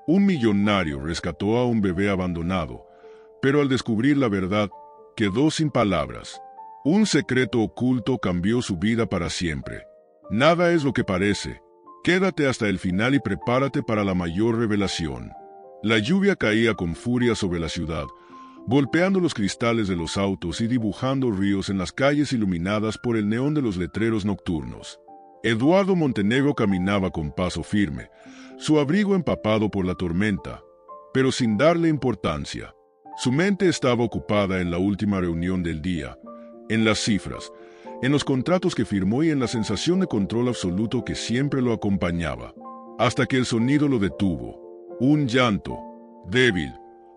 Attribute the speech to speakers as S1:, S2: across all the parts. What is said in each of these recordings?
S1: Un millonario rescató a un bebé abandonado, pero al descubrir la verdad, quedó sin palabras. Un secreto oculto cambió su vida para siempre. Nada es lo que parece. Quédate hasta el final y prepárate para la mayor revelación. La lluvia caía con furia sobre la ciudad, golpeando los cristales de los autos y dibujando ríos en las calles iluminadas por el neón de los letreros nocturnos. Eduardo Montenegro caminaba con paso firme, su abrigo empapado por la tormenta, pero sin darle importancia. Su mente estaba ocupada en la última reunión del día, en las cifras, en los contratos que firmó y en la sensación de control absoluto que siempre lo acompañaba, hasta que el sonido lo detuvo. Un llanto, débil,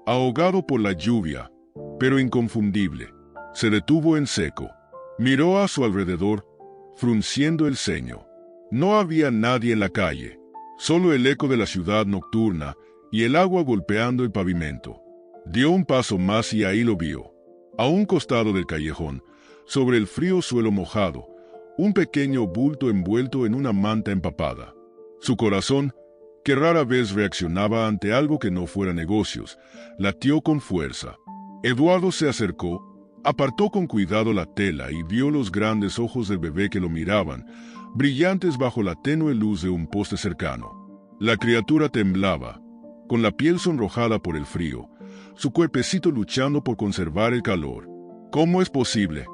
S1: ahogado por la lluvia, pero inconfundible. Se detuvo en seco. Miró a su alrededor, frunciendo el ceño. No había nadie en la calle, solo el eco de la ciudad nocturna y el agua golpeando el pavimento. Dio un paso más y ahí lo vio. A un costado del callejón, sobre el frío suelo mojado, un pequeño bulto envuelto en una manta empapada. Su corazón, que rara vez reaccionaba ante algo que no fuera negocios, latió con fuerza. Eduardo se acercó, apartó con cuidado la tela y vio los grandes ojos del bebé que lo miraban, brillantes bajo la tenue luz de un poste cercano. La criatura temblaba, con la piel sonrojada por el frío, su cuerpecito luchando por conservar el calor. «¿Cómo es posible?»,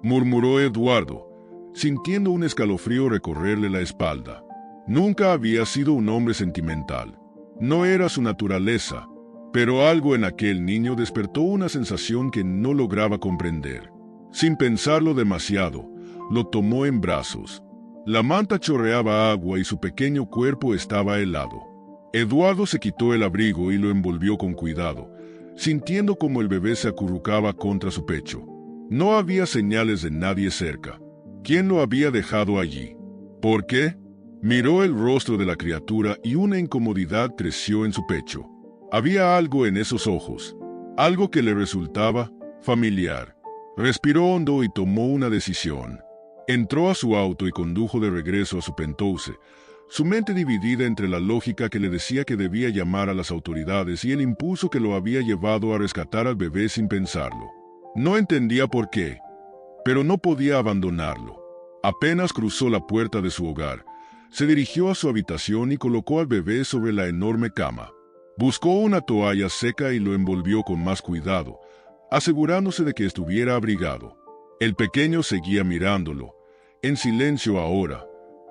S1: murmuró Eduardo, sintiendo un escalofrío recorrerle la espalda. Nunca había sido un hombre sentimental. No era su naturaleza, pero algo en aquel niño despertó una sensación que no lograba comprender. Sin pensarlo demasiado, lo tomó en brazos. La manta chorreaba agua y su pequeño cuerpo estaba helado. Eduardo se quitó el abrigo y lo envolvió con cuidado, sintiendo como el bebé se acurrucaba contra su pecho. No había señales de nadie cerca. ¿Quién lo había dejado allí? ¿Por qué? Miró el rostro de la criatura y una incomodidad creció en su pecho. Había algo en esos ojos, algo que le resultaba familiar. Respiró hondo y tomó una decisión. Entró a su auto y condujo de regreso a su penthouse, su mente dividida entre la lógica que le decía que debía llamar a las autoridades y el impulso que lo había llevado a rescatar al bebé sin pensarlo. No entendía por qué, pero no podía abandonarlo. Apenas cruzó la puerta de su hogar, se dirigió a su habitación y colocó al bebé sobre la enorme cama. Buscó una toalla seca y lo envolvió con más cuidado, asegurándose de que estuviera abrigado. El pequeño seguía mirándolo, en silencio ahora,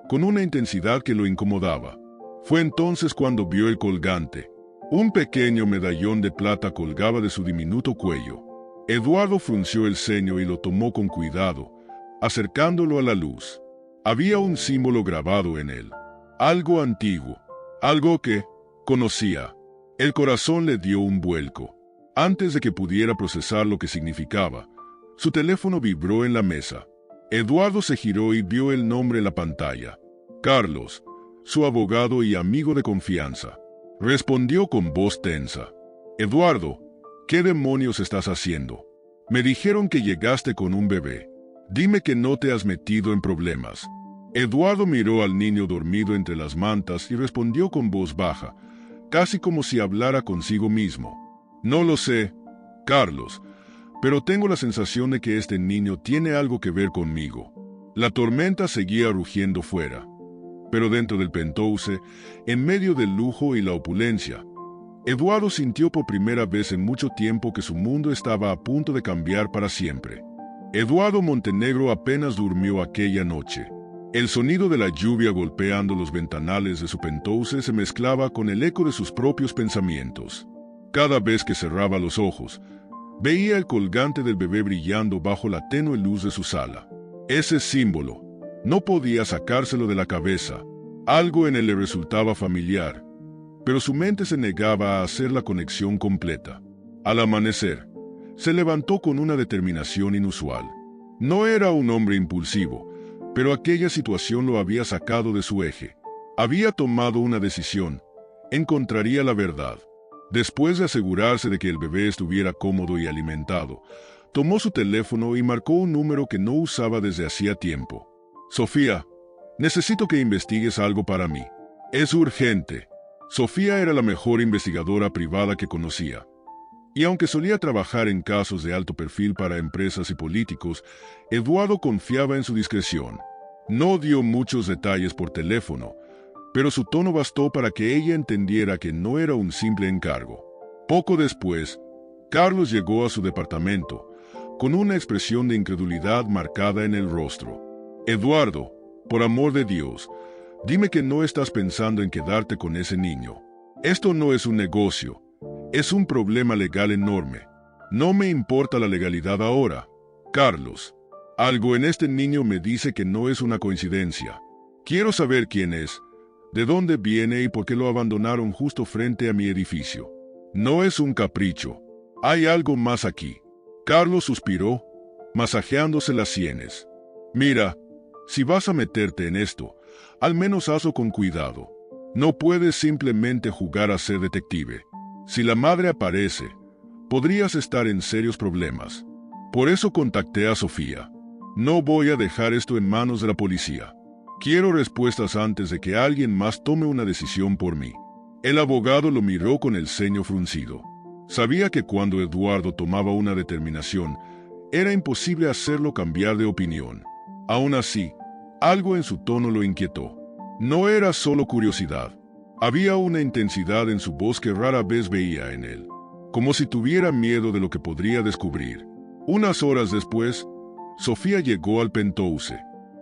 S1: con una intensidad que lo incomodaba. Fue entonces cuando vio el colgante. Un pequeño medallón de plata colgaba de su diminuto cuello. Eduardo frunció el ceño y lo tomó con cuidado, acercándolo a la luz. Había un símbolo grabado en él, algo antiguo, algo que conocía. El corazón le dio un vuelco. Antes de que pudiera procesar lo que significaba, su teléfono vibró en la mesa. Eduardo se giró y vio el nombre en la pantalla. Carlos, su abogado y amigo de confianza. Respondió con voz tensa. Eduardo, ¿qué demonios estás haciendo? Me dijeron que llegaste con un bebé. Dime que no te has metido en problemas. Eduardo miró al niño dormido entre las mantas y respondió con voz baja, casi como si hablara consigo mismo. No lo sé, Carlos, pero tengo la sensación de que este niño tiene algo que ver conmigo. La tormenta seguía rugiendo fuera, pero dentro del penthouse, en medio del lujo y la opulencia, Eduardo sintió por primera vez en mucho tiempo que su mundo estaba a punto de cambiar para siempre. Eduardo Montenegro apenas durmió aquella noche. El sonido de la lluvia golpeando los ventanales de su penthouse se mezclaba con el eco de sus propios pensamientos. Cada vez que cerraba los ojos, veía el colgante del bebé brillando bajo la tenue luz de su sala. Ese símbolo, no podía sacárselo de la cabeza. Algo en él le resultaba familiar, pero su mente se negaba a hacer la conexión completa. Al amanecer, se levantó con una determinación inusual. No era un hombre impulsivo, pero aquella situación lo había sacado de su eje. Había tomado una decisión. Encontraría la verdad. Después de asegurarse de que el bebé estuviera cómodo y alimentado, tomó su teléfono y marcó un número que no usaba desde hacía tiempo. Sofía, necesito que investigues algo para mí. Es urgente. Sofía era la mejor investigadora privada que conocía. Y aunque solía trabajar en casos de alto perfil para empresas y políticos, Eduardo confiaba en su discreción. No dio muchos detalles por teléfono, pero su tono bastó para que ella entendiera que no era un simple encargo. Poco después, Carlos llegó a su departamento, con una expresión de incredulidad marcada en el rostro. Eduardo, por amor de Dios, dime que no estás pensando en quedarte con ese niño. Esto no es un negocio, es un problema legal enorme. No me importa la legalidad ahora. Carlos, algo en este niño me dice que no es una coincidencia. Quiero saber quién es, de dónde viene y por qué lo abandonaron justo frente a mi edificio. No es un capricho. Hay algo más aquí. Carlos suspiró, masajeándose las sienes. Mira, si vas a meterte en esto, al menos hazlo con cuidado. No puedes simplemente jugar a ser detective. Si la madre aparece, podrías estar en serios problemas. Por eso contacté a Sofía. No voy a dejar esto en manos de la policía. Quiero respuestas antes de que alguien más tome una decisión por mí. El abogado lo miró con el ceño fruncido. Sabía que cuando Eduardo tomaba una determinación, era imposible hacerlo cambiar de opinión. Aún así, algo en su tono lo inquietó. No era solo curiosidad. Había una intensidad en su voz que rara vez veía en él, como si tuviera miedo de lo que podría descubrir. Unas horas después, Sofía llegó al penthouse.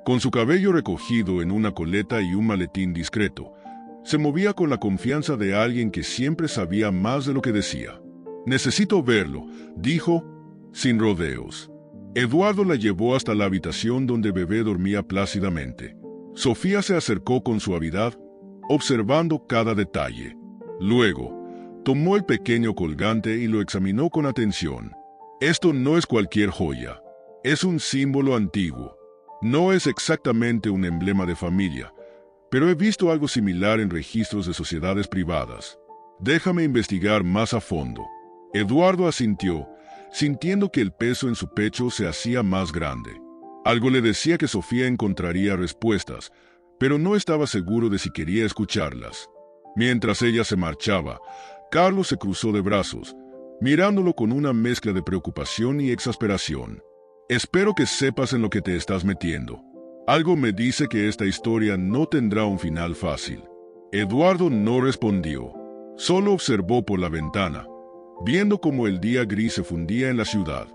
S1: Con su cabello recogido en una coleta y un maletín discreto, se movía con la confianza de alguien que siempre sabía más de lo que decía. «Necesito verlo», dijo, sin rodeos. Eduardo la llevó hasta la habitación donde Bebé dormía plácidamente. Sofía se acercó con suavidad, observando cada detalle. Luego, tomó el pequeño colgante y lo examinó con atención. Esto no es cualquier joya. Es un símbolo antiguo. No es exactamente un emblema de familia, pero he visto algo similar en registros de sociedades privadas. Déjame investigar más a fondo. Eduardo asintió, sintiendo que el peso en su pecho se hacía más grande. Algo le decía que Sofía encontraría respuestas, pero no estaba seguro de si quería escucharlas. Mientras ella se marchaba, Carlos se cruzó de brazos, mirándolo con una mezcla de preocupación y exasperación. Espero que sepas en lo que te estás metiendo. Algo me dice que esta historia no tendrá un final fácil. Eduardo no respondió. Solo observó por la ventana, viendo cómo el día gris se fundía en la ciudad.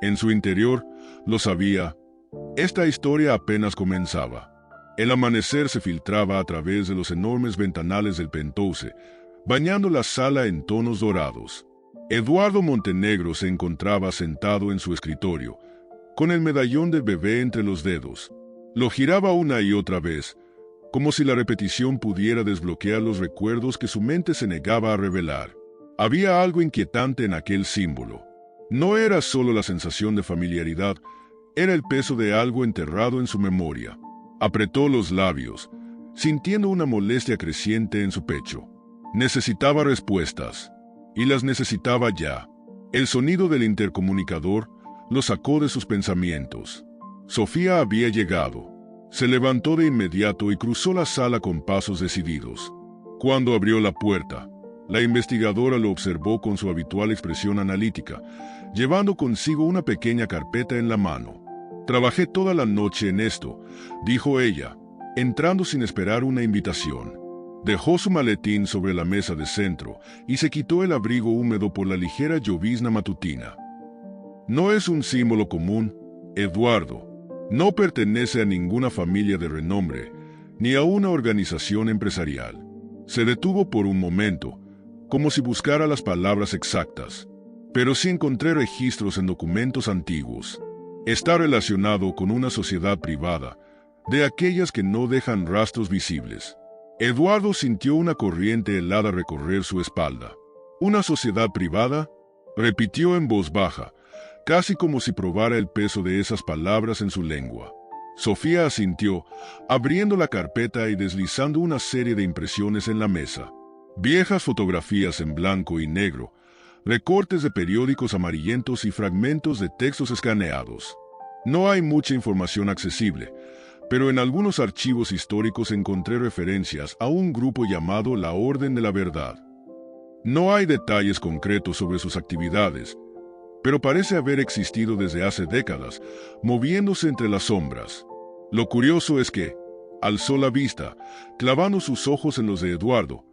S1: En su interior, lo sabía, esta historia apenas comenzaba. El amanecer se filtraba a través de los enormes ventanales del penthouse, bañando la sala en tonos dorados. Eduardo Montenegro se encontraba sentado en su escritorio, con el medallón de Bebé entre los dedos. Lo giraba una y otra vez, como si la repetición pudiera desbloquear los recuerdos que su mente se negaba a revelar. Había algo inquietante en aquel símbolo. No era solo la sensación de familiaridad, era el peso de algo enterrado en su memoria. Apretó los labios, sintiendo una molestia creciente en su pecho. Necesitaba respuestas, y las necesitaba ya. El sonido del intercomunicador lo sacó de sus pensamientos. Sofía había llegado. Se levantó de inmediato y cruzó la sala con pasos decididos. Cuando abrió la puerta, la investigadora lo observó con su habitual expresión analítica, llevando consigo una pequeña carpeta en la mano. «Trabajé toda la noche en esto», dijo ella, entrando sin esperar una invitación. Dejó su maletín sobre la mesa de centro y se quitó el abrigo húmedo por la ligera llovizna matutina. No es un símbolo común, Eduardo. No pertenece a ninguna familia de renombre, ni a una organización empresarial. Se detuvo por un momento, como si buscara las palabras exactas. Pero sí encontré registros en documentos antiguos. Está relacionado con una sociedad privada, de aquellas que no dejan rastros visibles. Eduardo sintió una corriente helada recorrer su espalda. ¿Una sociedad privada?, repitió en voz baja, casi como si probara el peso de esas palabras en su lengua. Sofía asintió, abriendo la carpeta y deslizando una serie de impresiones en la mesa. Viejas fotografías en blanco y negro, recortes de periódicos amarillentos y fragmentos de textos escaneados. No hay mucha información accesible, pero en algunos archivos históricos encontré referencias a un grupo llamado la Orden de la Verdad. No hay detalles concretos sobre sus actividades, pero parece haber existido desde hace décadas, moviéndose entre las sombras. Lo curioso es que, alzó la vista, clavando sus ojos en los de Eduardo.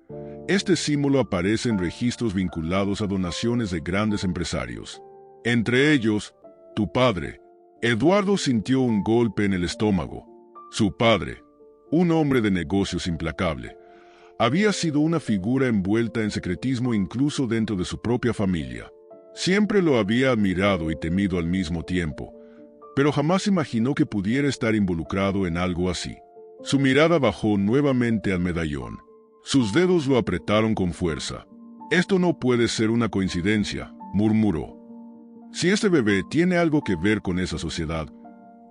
S1: Este símbolo aparece en registros vinculados a donaciones de grandes empresarios. Entre ellos, tu padre. Eduardo sintió un golpe en el estómago. Su padre, un hombre de negocios implacable, había sido una figura envuelta en secretismo incluso dentro de su propia familia. Siempre lo había admirado y temido al mismo tiempo, pero jamás imaginó que pudiera estar involucrado en algo así. Su mirada bajó nuevamente al medallón. Sus dedos lo apretaron con fuerza. Esto no puede ser una coincidencia, murmuró. Si este bebé tiene algo que ver con esa sociedad,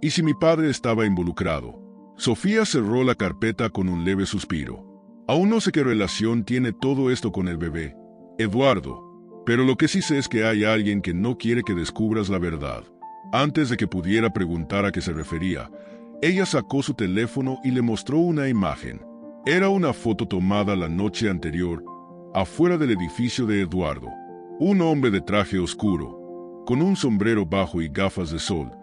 S1: y si mi padre estaba involucrado. Sofía cerró la carpeta con un leve suspiro. Aún no sé qué relación tiene todo esto con el bebé, Eduardo, pero lo que sí sé es que hay alguien que no quiere que descubras la verdad. Antes de que pudiera preguntar a qué se refería, ella sacó su teléfono y le mostró una imagen. Era una foto tomada la noche anterior, afuera del edificio de Eduardo. Un hombre de traje oscuro, con un sombrero bajo y gafas de sol,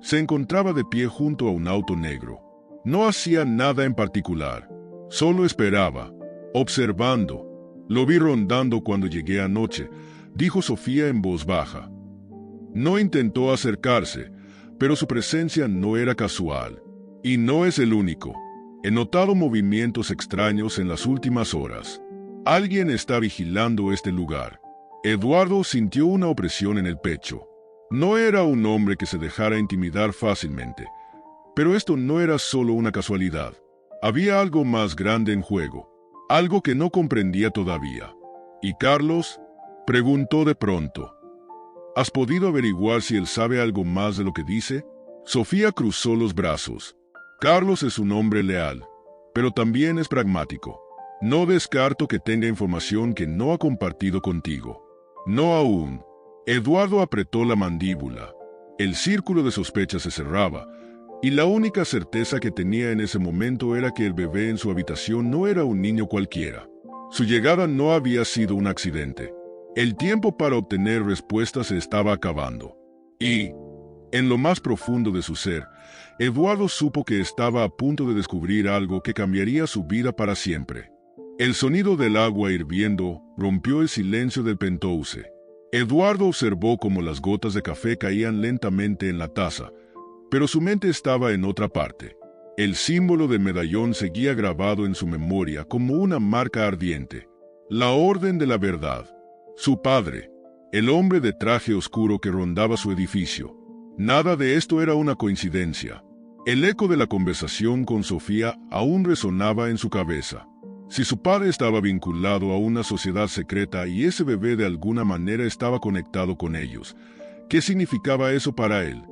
S1: se encontraba de pie junto a un auto negro. No hacía nada en particular, solo esperaba, observando. Lo vi rondando cuando llegué anoche, dijo Sofía en voz baja. No intentó acercarse, pero su presencia no era casual. Y no es el único. He notado movimientos extraños en las últimas horas. Alguien está vigilando este lugar. Eduardo sintió una opresión en el pecho. No era un hombre que se dejara intimidar fácilmente. Pero esto no era solo una casualidad. Había algo más grande en juego. Algo que no comprendía todavía. ¿Y Carlos? Preguntó de pronto. ¿Has podido averiguar si él sabe algo más de lo que dice? Sofía cruzó los brazos. Carlos es un hombre leal, pero también es pragmático. No descarto que tenga información que no ha compartido contigo. No aún. Eduardo apretó la mandíbula. El círculo de sospecha se cerraba, y la única certeza que tenía en ese momento era que el bebé en su habitación no era un niño cualquiera. Su llegada no había sido un accidente. El tiempo para obtener respuestas se estaba acabando. Y, en lo más profundo de su ser, Eduardo supo que estaba a punto de descubrir algo que cambiaría su vida para siempre. El sonido del agua hirviendo rompió el silencio del penthouse. Eduardo observó cómo las gotas de café caían lentamente en la taza, pero su mente estaba en otra parte. El símbolo del medallón seguía grabado en su memoria como una marca ardiente. La Orden de la Verdad. Su padre, el hombre de traje oscuro que rondaba su edificio. Nada de esto era una coincidencia. El eco de la conversación con Sofía aún resonaba en su cabeza. Si su padre estaba vinculado a una sociedad secreta y ese bebé de alguna manera estaba conectado con ellos, ¿qué significaba eso para él?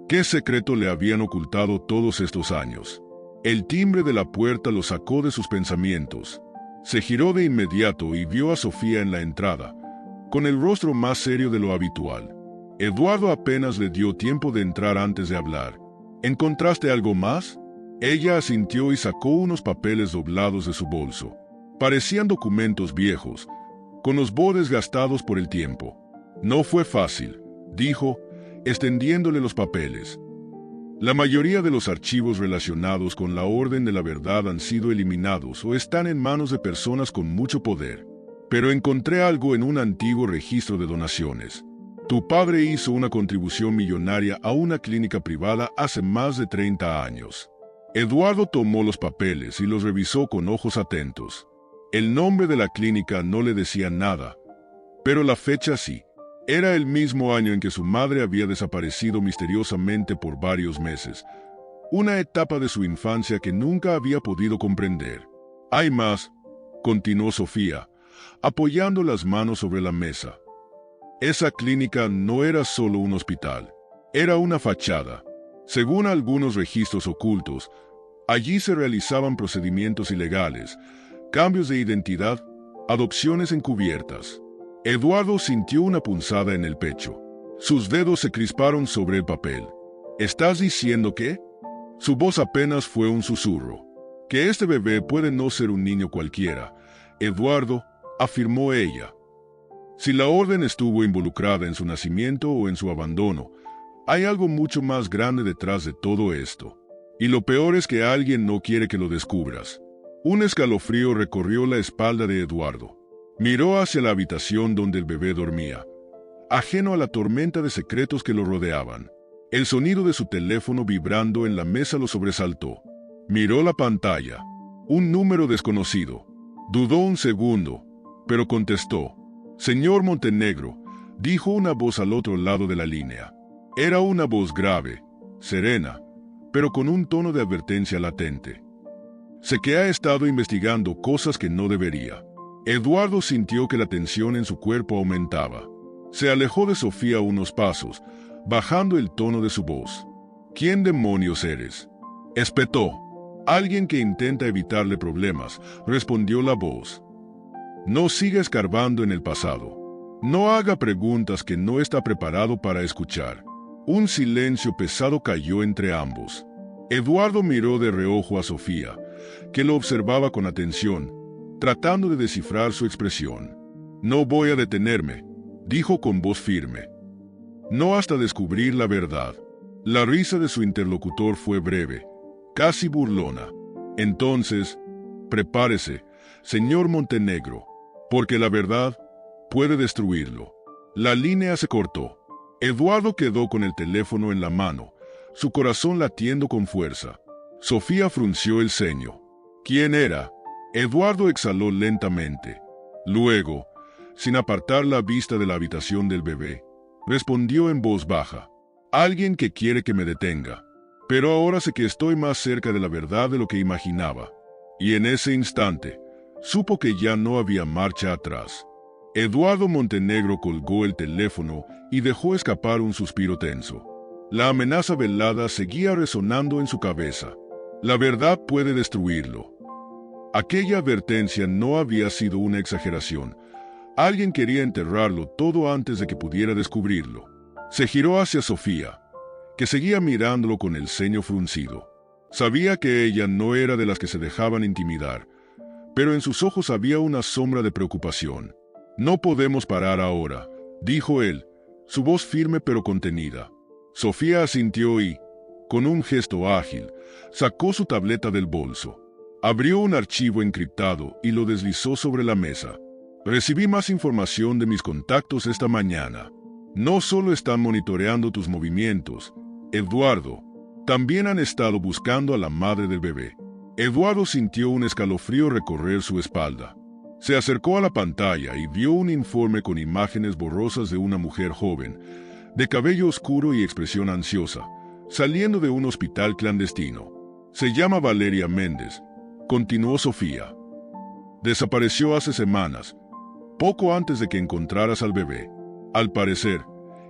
S1: ¿Qué secreto le habían ocultado todos estos años? El timbre de la puerta lo sacó de sus pensamientos. Se giró de inmediato y vio a Sofía en la entrada, con el rostro más serio de lo habitual. Eduardo apenas le dio tiempo de entrar antes de hablar. ¿Encontraste algo más? Ella asintió y sacó unos papeles doblados de su bolso. Parecían documentos viejos, con los bordes gastados por el tiempo. No fue fácil, dijo, extendiéndole los papeles. La mayoría de los archivos relacionados con la Orden de la Verdad han sido eliminados o están en manos de personas con mucho poder. Pero encontré algo en un antiguo registro de donaciones. Tu padre hizo una contribución millonaria a una clínica privada hace más de 30 años. Eduardo tomó los papeles y los revisó con ojos atentos. El nombre de la clínica no le decía nada, pero la fecha sí. Era el mismo año en que su madre había desaparecido misteriosamente por varios meses, una etapa de su infancia que nunca había podido comprender. Hay más, continuó Sofía, apoyando las manos sobre la mesa. Esa clínica no era solo un hospital, era una fachada. Según algunos registros ocultos, allí se realizaban procedimientos ilegales, cambios de identidad, adopciones encubiertas. Eduardo sintió una punzada en el pecho. Sus dedos se crisparon sobre el papel. ¿Estás diciendo qué? Su voz apenas fue un susurro. Que este bebé puede no ser un niño cualquiera, Eduardo, afirmó ella. Si la orden estuvo involucrada en su nacimiento o en su abandono, hay algo mucho más grande detrás de todo esto. Y lo peor es que alguien no quiere que lo descubras. Un escalofrío recorrió la espalda de Eduardo. Miró hacia la habitación donde el bebé dormía, ajeno a la tormenta de secretos que lo rodeaban. El sonido de su teléfono vibrando en la mesa lo sobresaltó. Miró la pantalla. Un número desconocido. Dudó un segundo, pero contestó. «Señor Montenegro», dijo una voz al otro lado de la línea. Era una voz grave, serena, pero con un tono de advertencia latente. «Sé que ha estado investigando cosas que no debería». Eduardo sintió que la tensión en su cuerpo aumentaba. Se alejó de Sofía unos pasos, bajando el tono de su voz. «¿Quién demonios eres?», espetó. «Alguien que intenta evitarle problemas», respondió la voz. «No siga escarbando en el pasado. No haga preguntas que no está preparado para escuchar». Un silencio pesado cayó entre ambos. Eduardo miró de reojo a Sofía, que lo observaba con atención, tratando de descifrar su expresión. «No voy a detenerme», dijo con voz firme. «No hasta descubrir la verdad». La risa de su interlocutor fue breve, casi burlona. «Entonces, prepárese, señor Montenegro, porque la verdad puede destruirlo». La línea se cortó. Eduardo quedó con el teléfono en la mano, su corazón latiendo con fuerza. Sofía frunció el ceño. «¿Quién era?». Eduardo exhaló lentamente. Luego, sin apartar la vista de la habitación del bebé, respondió en voz baja. «Alguien que quiere que me detenga. Pero ahora sé que estoy más cerca de la verdad de lo que imaginaba». Y en ese instante, supo que ya no había marcha atrás. Eduardo Montenegro colgó el teléfono y dejó escapar un suspiro tenso. La amenaza velada seguía resonando en su cabeza. La verdad puede destruirlo. Aquella advertencia no había sido una exageración. Alguien quería enterrarlo todo antes de que pudiera descubrirlo. Se giró hacia Sofía, que seguía mirándolo con el ceño fruncido. Sabía que ella no era de las que se dejaban intimidar, pero en sus ojos había una sombra de preocupación. «No podemos parar ahora», dijo él, su voz firme pero contenida. Sofía asintió y, con un gesto ágil, sacó su tableta del bolso. Abrió un archivo encriptado y lo deslizó sobre la mesa. «Recibí más información de mis contactos esta mañana. No solo están monitoreando tus movimientos, Eduardo, también han estado buscando a la madre del bebé». Eduardo sintió un escalofrío recorrer su espalda. Se acercó a la pantalla y vio un informe con imágenes borrosas de una mujer joven, de cabello oscuro y expresión ansiosa, saliendo de un hospital clandestino. «Se llama Valeria Méndez», continuó Sofía. «Desapareció hace semanas, poco antes de que encontraras al bebé. Al parecer,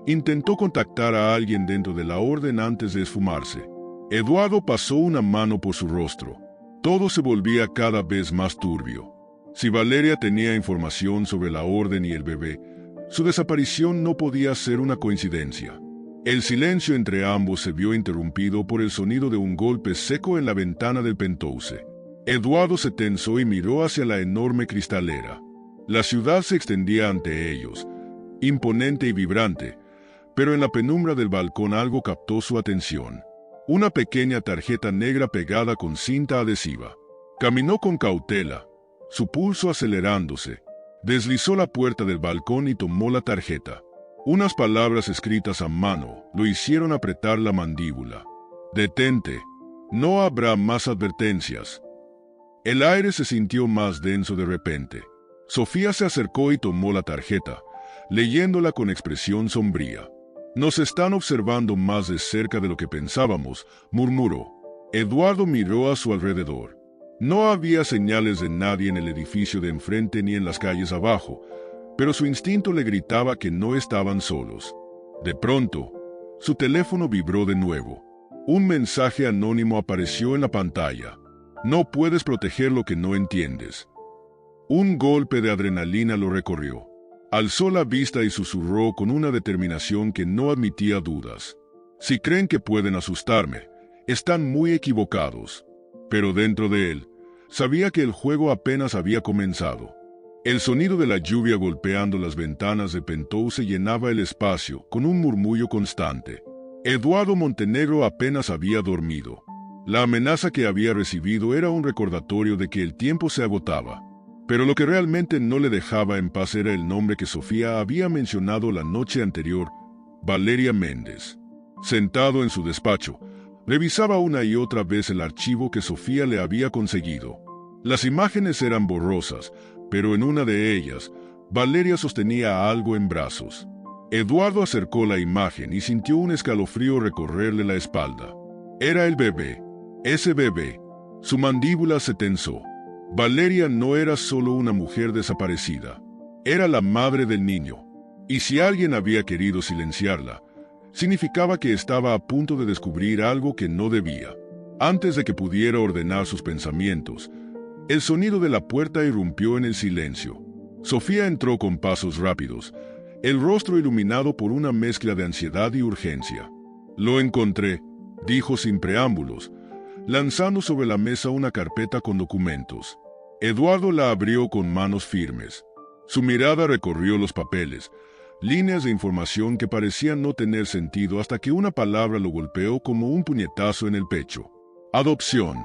S1: intentó contactar a alguien dentro de la orden antes de esfumarse». Eduardo pasó una mano por su rostro. Todo se volvía cada vez más turbio. Si Valeria tenía información sobre la orden y el bebé, su desaparición no podía ser una coincidencia. El silencio entre ambos se vio interrumpido por el sonido de un golpe seco en la ventana del penthouse. Eduardo se tensó y miró hacia la enorme cristalera. La ciudad se extendía ante ellos, imponente y vibrante, pero en la penumbra del balcón algo captó su atención. Una pequeña tarjeta negra pegada con cinta adhesiva. Caminó con cautela, su pulso acelerándose. Deslizó la puerta del balcón y tomó la tarjeta. Unas palabras escritas a mano lo hicieron apretar la mandíbula. «Detente. No habrá más advertencias». El aire se sintió más denso de repente. Sofía se acercó y tomó la tarjeta, leyéndola con expresión sombría. «Nos están observando más de cerca de lo que pensábamos», murmuró. Eduardo miró a su alrededor. No había señales de nadie en el edificio de enfrente ni en las calles abajo, pero su instinto le gritaba que no estaban solos. De pronto, su teléfono vibró de nuevo. Un mensaje anónimo apareció en la pantalla. «No puedes proteger lo que no entiendes». Un golpe de adrenalina lo recorrió. Alzó la vista y susurró con una determinación que no admitía dudas. «Si creen que pueden asustarme, Están muy equivocados. Pero dentro de él, sabía que el juego apenas había comenzado. El sonido de la lluvia golpeando las ventanas de Penthouse llenaba el espacio con un murmullo constante. Eduardo Montenegro apenas había dormido. La amenaza que había recibido era un recordatorio de que el tiempo se agotaba. Pero lo que realmente no le dejaba en paz era el nombre que Sofía había mencionado la noche anterior, Valeria Méndez. Sentado en su despacho, revisaba una y otra vez el archivo que Sofía le había conseguido. Las imágenes eran borrosas, pero en una de ellas, Valeria sostenía algo en brazos. Eduardo acercó la imagen y sintió un escalofrío recorrerle la espalda. Era el bebé. Ese bebé. Su mandíbula se tensó. Valeria no era solo una mujer desaparecida. Era la madre del niño. Y si alguien había querido silenciarla, significaba que estaba a punto de descubrir algo que no debía. Antes de que pudiera ordenar sus pensamientos, el sonido de la puerta irrumpió en el silencio. Sofía entró con pasos rápidos, el rostro iluminado por una mezcla de ansiedad y urgencia. «Lo encontré», dijo sin preámbulos, lanzando sobre la mesa una carpeta con documentos. Eduardo la abrió con manos firmes. Su mirada recorrió los papeles, líneas de información que parecían no tener sentido hasta que una palabra lo golpeó como un puñetazo en el pecho. Adopción.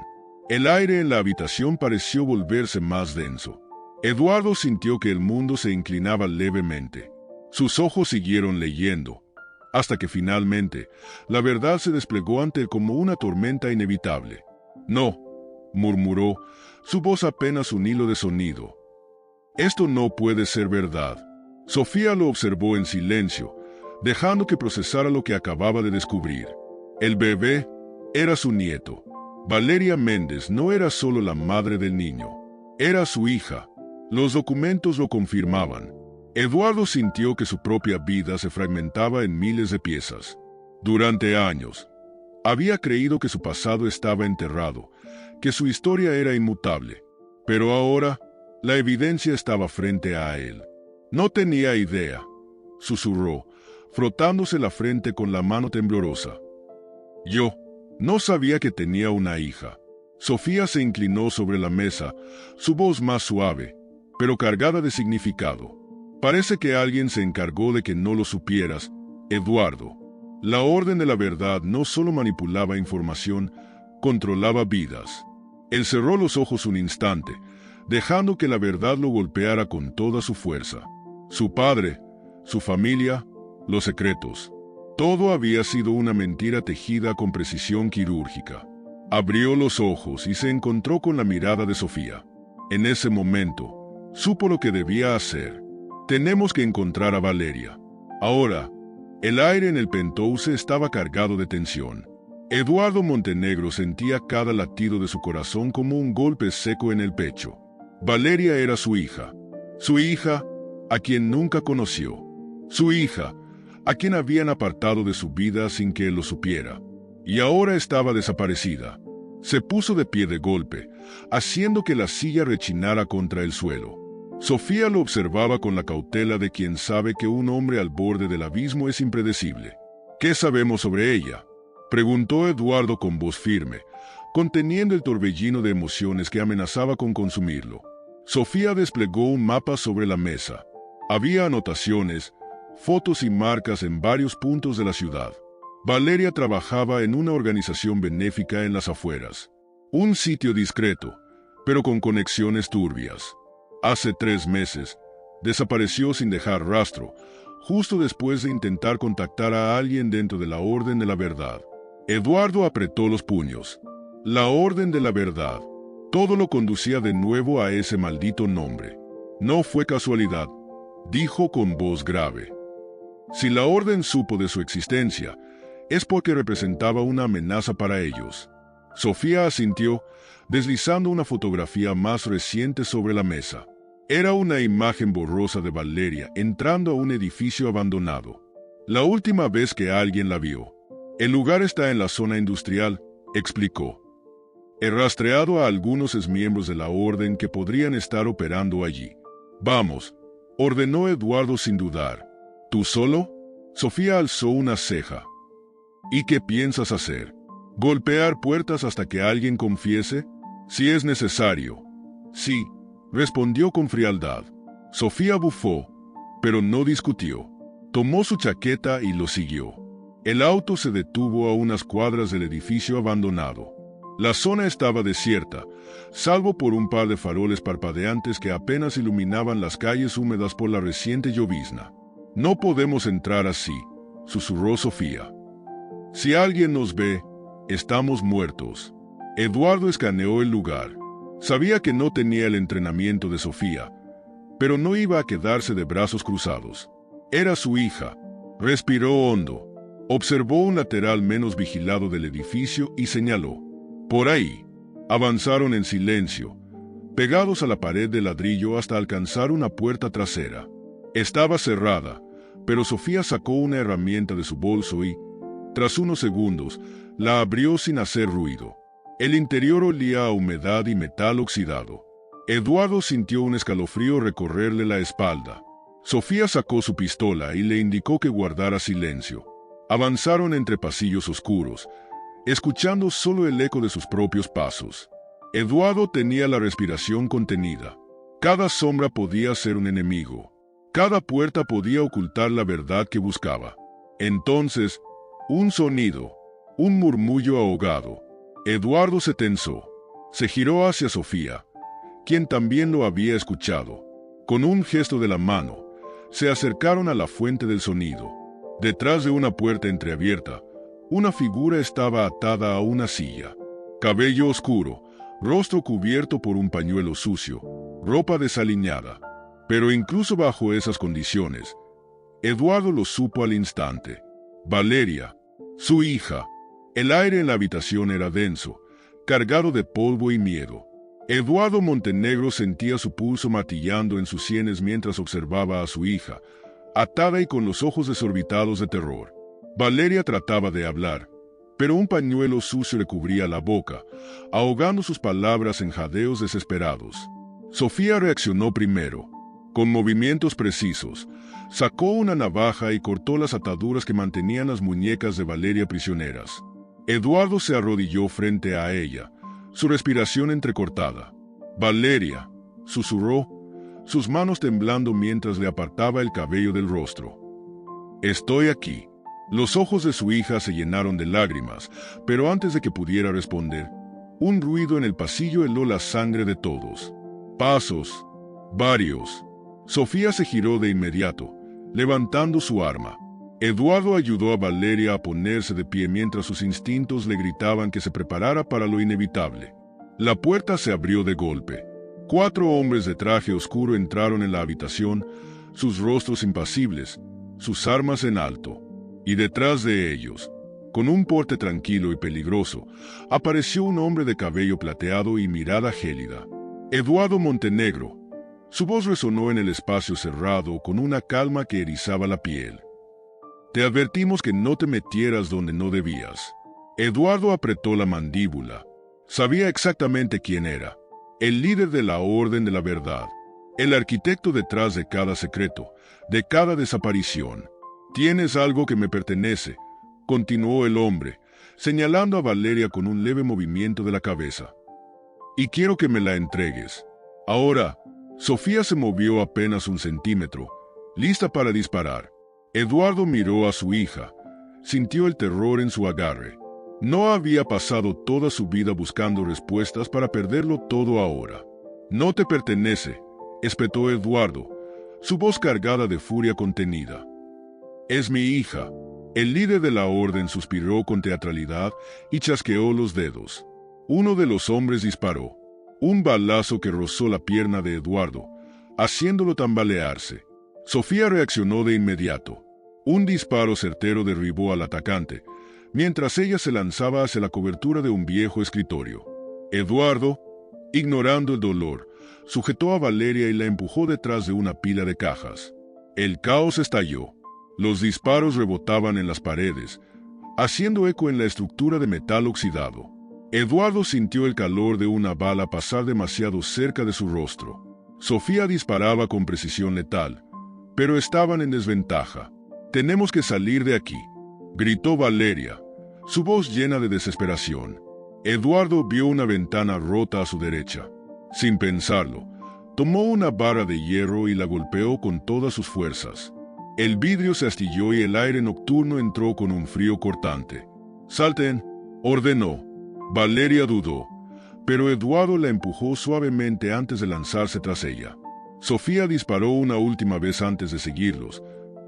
S1: El aire en la habitación pareció volverse más denso. Eduardo sintió que el mundo se inclinaba levemente. Sus ojos siguieron leyendo, hasta que finalmente la verdad se desplegó ante él como una tormenta inevitable. «No», murmuró, su voz apenas un hilo de sonido. «Esto no puede ser verdad». Sofía lo observó en silencio, dejando que procesara lo que acababa de descubrir. El bebé era su nieto. Valeria Méndez no era solo la madre del niño, era su hija. Los documentos lo confirmaban. Eduardo sintió que su propia vida se fragmentaba en miles de piezas. Durante años, había creído que su pasado estaba enterrado, que su historia era inmutable. Pero ahora, la evidencia estaba frente a él. «No tenía idea», susurró, frotándose la frente con la mano temblorosa. «Yo no sabía que tenía una hija». Sofía se inclinó sobre la mesa, su voz más suave, pero cargada de significado. «Parece que alguien se encargó de que no lo supieras, Eduardo. La Orden de la Verdad no solo manipulaba información, controlaba vidas». Él cerró los ojos un instante, dejando que la verdad lo golpeara con toda su fuerza. Su padre, su familia, los secretos. Todo había sido una mentira tejida con precisión quirúrgica. Abrió los ojos y se encontró con la mirada de Sofía. En ese momento, supo lo que debía hacer. «Tenemos que encontrar a Valeria». Ahora, el aire en el Penthouse estaba cargado de tensión. Eduardo Montenegro sentía cada latido de su corazón como un golpe seco en el pecho. Valeria era su hija, a quien nunca conoció, su hija, a quien habían apartado de su vida sin que él lo supiera, y ahora estaba desaparecida. Se puso de pie de golpe, haciendo que la silla rechinara contra el suelo. Sofía lo observaba con la cautela de quien sabe que un hombre al borde del abismo es impredecible. «¿Qué sabemos sobre ella?», preguntó Eduardo con voz firme, conteniendo el torbellino de emociones que amenazaba con consumirlo. Sofía desplegó un mapa sobre la mesa. Había anotaciones, fotos y marcas en varios puntos de la ciudad. Valeria trabajaba en una organización benéfica en las afueras. Un sitio discreto, pero con conexiones turbias. Hace 3 meses, desapareció sin dejar rastro, justo después de intentar contactar a alguien dentro de la Orden de la Verdad. Eduardo apretó los puños. La Orden de la Verdad. Todo lo conducía de nuevo a ese maldito nombre. «No fue casualidad», dijo con voz grave. «Si la Orden supo de su existencia, es porque representaba una amenaza para ellos». Sofía asintió, deslizando una fotografía más reciente sobre la mesa. Era una imagen borrosa de Valeria entrando a un edificio abandonado. La última vez que alguien la vio. «El lugar está en la zona industrial», explicó. «He rastreado a algunos exmiembros de la Orden que podrían estar operando allí». «Vamos», ordenó Eduardo sin dudar. «¿Tú solo?». Sofía alzó una ceja. «¿Y qué piensas hacer?». ¿Golpear puertas hasta que alguien confiese? Si es necesario. Sí, respondió con frialdad. Sofía bufó, pero no discutió. Tomó su chaqueta y lo siguió. El auto se detuvo a unas cuadras del edificio abandonado. La zona estaba desierta, salvo por un par de faroles parpadeantes que apenas iluminaban las calles húmedas por la reciente llovizna. No podemos entrar así, susurró Sofía. Si alguien nos ve, estamos muertos. Eduardo escaneó el lugar. Sabía que no tenía el entrenamiento de Sofía, pero no iba a quedarse de brazos cruzados. Era su hija. Respiró hondo. Observó un lateral menos vigilado del edificio y señaló. Por ahí. Avanzaron en silencio, pegados a la pared de ladrillo hasta alcanzar una puerta trasera. Estaba cerrada, pero Sofía sacó una herramienta de su bolso y, tras unos segundos, la abrió sin hacer ruido. El interior olía a humedad y metal oxidado. Eduardo sintió un escalofrío recorrerle la espalda. Sofía sacó su pistola y le indicó que guardara silencio. Avanzaron entre pasillos oscuros, escuchando solo el eco de sus propios pasos. Eduardo tenía la respiración contenida. Cada sombra podía ser un enemigo. Cada puerta podía ocultar la verdad que buscaba. Entonces, un sonido, un murmullo ahogado. Eduardo se tensó. Se giró hacia Sofía, quien también lo había escuchado. Con un gesto de la mano, se acercaron a la fuente del sonido. Detrás de una puerta entreabierta, una figura estaba atada a una silla. Cabello oscuro, rostro cubierto por un pañuelo sucio, ropa desaliñada. Pero incluso bajo esas condiciones, Eduardo lo supo al instante. Valeria, su hija. El aire en la habitación era denso, cargado de polvo y miedo. Eduardo Montenegro sentía su pulso martillando en sus sienes mientras observaba a su hija, atada y con los ojos desorbitados de terror. Valeria trataba de hablar, pero un pañuelo sucio le cubría la boca, ahogando sus palabras en jadeos desesperados. Sofía reaccionó primero. Con movimientos precisos, sacó una navaja y cortó las ataduras que mantenían las muñecas de Valeria prisioneras. Eduardo se arrodilló frente a ella, su respiración entrecortada. «Valeria», susurró, sus manos temblando mientras le apartaba el cabello del rostro. «Estoy aquí». Los ojos de su hija se llenaron de lágrimas, pero antes de que pudiera responder, un ruido en el pasillo heló la sangre de todos. Pasos. Varios. Sofía se giró de inmediato, levantando su arma. Eduardo ayudó a Valeria a ponerse de pie mientras sus instintos le gritaban que se preparara para lo inevitable. La puerta se abrió de golpe. 4 hombres de traje oscuro entraron en la habitación, sus rostros impasibles, sus armas en alto. Y detrás de ellos, con un porte tranquilo y peligroso, apareció un hombre de cabello plateado y mirada gélida. Eduardo Montenegro. Su voz resonó en el espacio cerrado con una calma que erizaba la piel. Te advertimos que no te metieras donde no debías. Eduardo apretó la mandíbula. Sabía exactamente quién era. El líder de la Orden de la Verdad. El arquitecto detrás de cada secreto, de cada desaparición. Tienes algo que me pertenece, continuó el hombre, señalando a Valeria con un leve movimiento de la cabeza. Y quiero que me la entregues. Ahora. Sofía se movió apenas 1 centímetro, lista para disparar. Eduardo miró a su hija, sintió el terror en su agarre. No había pasado toda su vida buscando respuestas para perderlo todo ahora. No te pertenece, espetó Eduardo, su voz cargada de furia contenida. Es mi hija. El líder de la orden suspiró con teatralidad y chasqueó los dedos. Uno de los hombres disparó. Un balazo que rozó la pierna de Eduardo, haciéndolo tambalearse. Sofía reaccionó de inmediato. Un disparo certero derribó al atacante, mientras ella se lanzaba hacia la cobertura de un viejo escritorio. Eduardo, ignorando el dolor, sujetó a Valeria y la empujó detrás de una pila de cajas. El caos estalló. Los disparos rebotaban en las paredes, haciendo eco en la estructura de metal oxidado. Eduardo sintió el calor de una bala pasar demasiado cerca de su rostro. Sofía disparaba con precisión letal, pero estaban en desventaja. «Tenemos que salir de aquí», gritó Valeria, su voz llena de desesperación. Eduardo vio una ventana rota a su derecha. Sin pensarlo, tomó una barra de hierro y la golpeó con todas sus fuerzas. El vidrio se astilló y el aire nocturno entró con un frío cortante. «Salten», ordenó. Valeria dudó, pero Eduardo la empujó suavemente antes de lanzarse tras ella. Sofía disparó una última vez antes de seguirlos,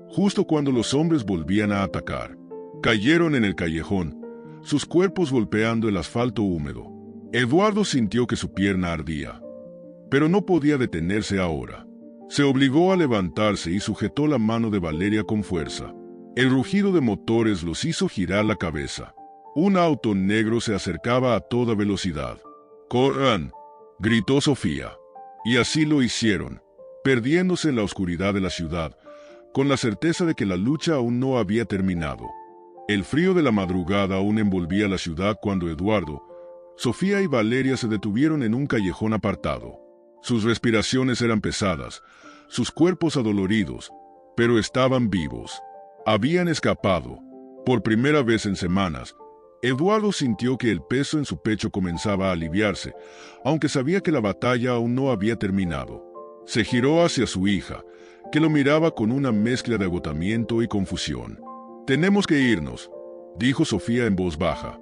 S1: justo cuando los hombres volvían a atacar. Cayeron en el callejón, sus cuerpos golpeando el asfalto húmedo. Eduardo sintió que su pierna ardía, pero no podía detenerse ahora. Se obligó a levantarse y sujetó la mano de Valeria con fuerza. El rugido de motores los hizo girar la cabeza. Un auto negro se acercaba a toda velocidad. «¡Corran!», gritó Sofía. Y así lo hicieron, perdiéndose en la oscuridad de la ciudad, con la certeza de que la lucha aún no había terminado. El frío de la madrugada aún envolvía la ciudad cuando Eduardo, Sofía y Valeria se detuvieron en un callejón apartado. Sus respiraciones eran pesadas, sus cuerpos adoloridos, pero estaban vivos. Habían escapado. Por primera vez en semanas, Eduardo sintió que el peso en su pecho comenzaba a aliviarse, aunque sabía que la batalla aún no había terminado. Se giró hacia su hija, que lo miraba con una mezcla de agotamiento y confusión. «Tenemos que irnos», dijo Sofía en voz baja.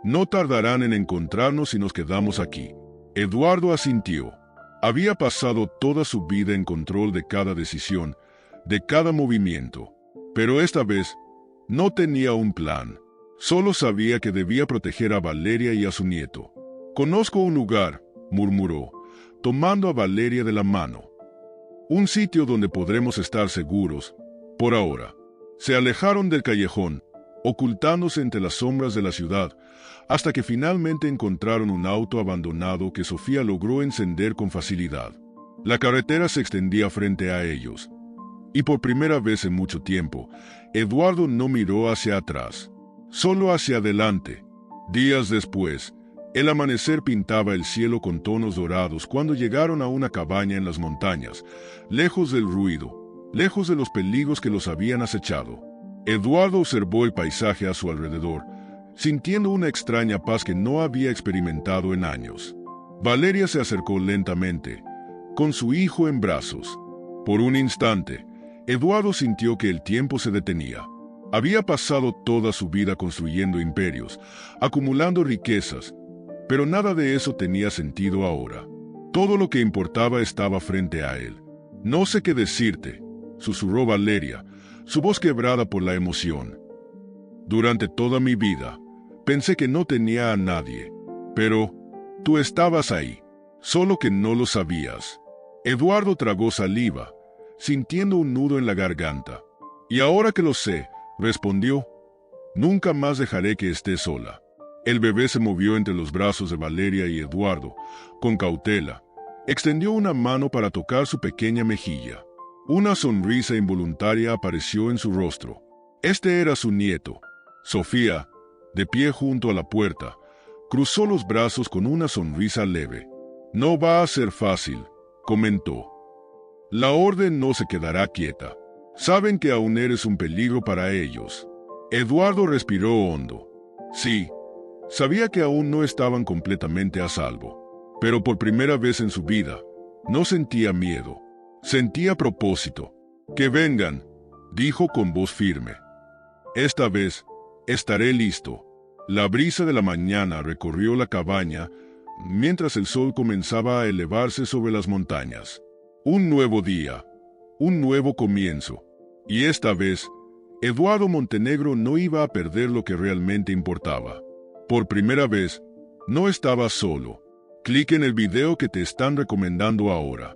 S1: «No tardarán en encontrarnos si nos quedamos aquí». Eduardo asintió. Había pasado toda su vida en control de cada decisión, de cada movimiento. Pero esta vez no tenía un plan. Solo sabía que debía proteger a Valeria y a su nieto. «Conozco un lugar», murmuró, tomando a Valeria de la mano. «Un sitio donde podremos estar seguros, por ahora». Se alejaron del callejón, ocultándose entre las sombras de la ciudad, hasta que finalmente encontraron un auto abandonado que Sofía logró encender con facilidad. La carretera se extendía frente a ellos. Y por primera vez en mucho tiempo, Eduardo no miró hacia atrás, solo hacia adelante. Días después, el amanecer pintaba el cielo con tonos dorados cuando llegaron a una cabaña en las montañas, lejos del ruido, lejos de los peligros que los habían acechado. Eduardo observó el paisaje a su alrededor, sintiendo una extraña paz que no había experimentado en años. Valeria se acercó lentamente, con su hijo en brazos. Por un instante, Eduardo sintió que el tiempo se detenía. Había pasado toda su vida construyendo imperios, acumulando riquezas, pero nada de eso tenía sentido ahora. Todo lo que importaba estaba frente a él. «No sé qué decirte», susurró Valeria, su voz quebrada por la emoción. «Durante toda mi vida, pensé que no tenía a nadie, pero tú estabas ahí, solo que no lo sabías». Eduardo tragó saliva, sintiendo un nudo en la garganta. «Y ahora que lo sé», respondió, «nunca más dejaré que estés sola». El bebé se movió entre los brazos de Valeria y Eduardo, con cautela. Extendió una mano para tocar su pequeña mejilla. Una sonrisa involuntaria apareció en su rostro. Este era su nieto. Sofía, de pie junto a la puerta, cruzó los brazos con una sonrisa leve. «No va a ser fácil», comentó. «La orden no se quedará quieta. Saben que aún eres un peligro para ellos». Eduardo respiró hondo. Sí, sabía que aún no estaban completamente a salvo, pero por primera vez en su vida, no sentía miedo, sentía propósito. «Que vengan», dijo con voz firme. «Esta vez, estaré listo». La brisa de la mañana recorrió la cabaña, mientras el sol comenzaba a elevarse sobre las montañas. Un nuevo día, un nuevo comienzo. Y esta vez, Eduardo Montenegro no iba a perder lo que realmente importaba. Por primera vez, no estaba solo. Clic en el video que te están recomendando ahora.